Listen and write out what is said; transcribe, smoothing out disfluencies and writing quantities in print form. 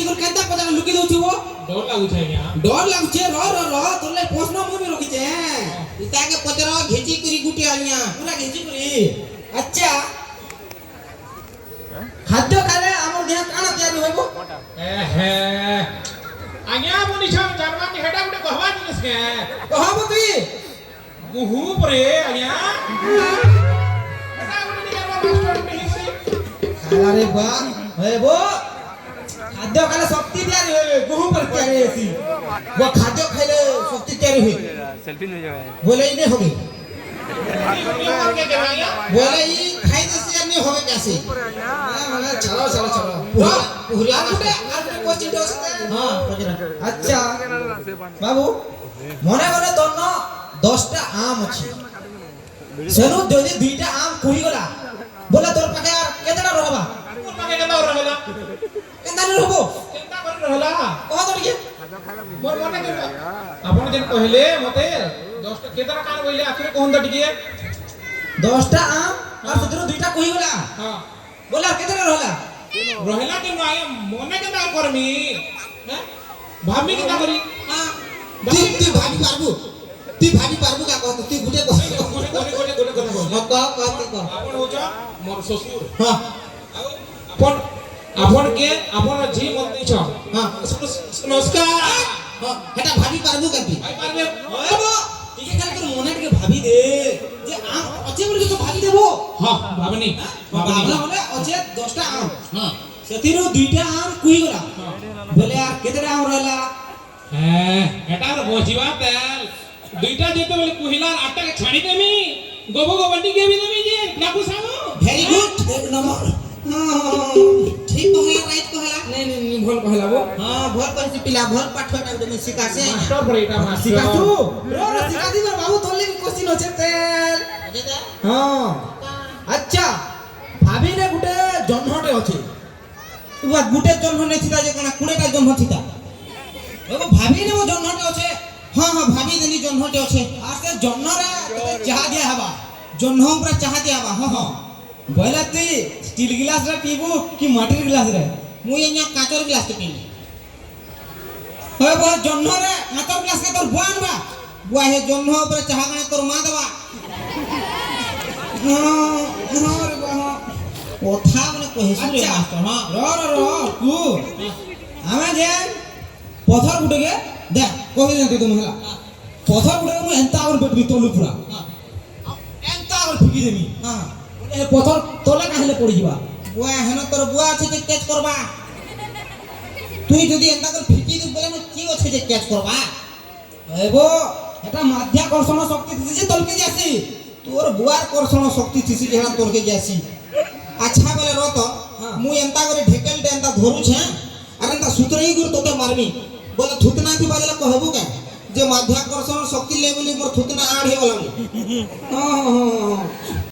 कर केंता पता लुकी दउछु वो डर लागुछ आज्ञा डर लागुछे र तोले प्रश्न मु भी रखिछे इता के पचर घेची करी गुटे आनिया पूरा घेची करी अच्छा खाद्य खाले हमर देह काना तयारी होइबो हे आज्ञा मुनि छम जानवानी हेडा गुटे कहवा जिनिस के कहबो की गुहू परे आज्ञा हेडा गुटे जानवा मास्टर नहीं से खाला रे बा होइबो खाद्य खाले शक्ति तयारी होइबे गहू पर तयारी होइसी वो खाद्य खाले शक्ति तयारी होई सेल्फी नहीं जाए बोले ही नहीं होगी बोले ई खाई देसी नहीं होवे कैसे चलो चलो चलो पुहरिया आगुटे कोचिंग दोस हां पजरा अच्छा बाबू মনে করে তন্ন 10টা আম আছে সেনু যদি দুইটা আম কুহি গলা বলে তোর পাকে আর কেতটা রহবা मोर पाके केना रहला কেনটা রহবো केनता कर रहला কহ তো টিকে मोर मने के आपण दिन कहले मते 10 केतना कान बोले आखिर कहन त टिके 10টা আম আর সেতরু দুইটা কুহি গলা हां বলে আর কেতটা রহলা रहला के आय मने केना करमी हैं भाभी केना करी हां ती भाभी पारबू का कहत ती गुटे गोटे गोटे गोटे बोल ती कह आपण होछ मोर ससुर हां आपण आपण के आपण जी मंदी छ हां नमस्कार हां हेटा भाभी पारबू का ती भाई पारबे ওইবো টিকে খালি তোর মনে টিকে ভাবি দে যে আম আছে বলি তো ভাবি দেবো हां भावनी ভাবলা মানে আছে 10টা আম हां সেতিরু দুইটা আম কুহি গলা বলে আর কেতটা আম রহলা এটার বজিবা তেল দুইটা যেতে বলে কুহিলার আটটা ছাড়ি দেমি গোবো গোবন্ডি কে বি দেমি যে নাকু সামো ভেরি গুড এক নম্বর ठीक कहला राइट कहला नहीं नहीं नहीं भूल कहला वो हां भल करसी पिला भल पाठटा में सिकासे मास्टर पर এটা মাস্টার सिकासु रो रो सिका दी बाबू तोले की क्वेश्चन होचे तेल हां अच्छा भाभी ने गुटे जन्मटे আছে उवा गुटे जन्म नै थिता जे कना कुडेटा जन्म थिता एगो भाभी ने वो जन्मटे আছে हां हां भाभी देनी जन्मटे আছে আর সে জন্মরে চাহা দিয়া হবা जन्म पूरा चाह दिया बा हां हां বইলা তুই স্টিল গ্লাস রে পিবু কি মাটির গ্লাস রে मु यኛ काचर ग्लास के पीनी হয় বল জন্মরে কাতর গ্লাস কে তোর বুয়া আনবা बुआ हे जन्म ऊपर चाह गने तोर मा दबा हां रे बा কথা মানে কহেছু রে আচ্ছা। মাস্টার हां র র র তু আমি যে পথর গুটকে দেখ কহি দে তুমি হলা পথর গুটকে মু এন্তা আর বেটবি তলু পুরা এন্তা আর ফিকি দেমি हां এ পথর তলে কাহিলে পড়ি যাবা बुआ हेन तोर बुआ আছে যে ক্যাচ করবা তুই যদি এন্তা করে ফিকি দু বলে কি আছে যে ক্যাচ করবা এবো এটা মাধ্যাকর্ষণ শক্তি দিছে তলকে যাসি তোর বুয়ার কর্ষণ শক্তি থিসি যে তোরকে যাসি আচ্ছা বলে রত হ্যাঁ। মু এন্তা করে ঢেকেলটা এন্তা ধরুছে আর এন্তা সুতরেই গুর তোতে মারমি বলে থুতনা কি বাজলে কহবু কে যে মাধ্যাকর্ষণ শক্তি লেভেলে মোর থুতনা আড় হে গলানি হ্যাঁ হ্যাঁ হ্যাঁ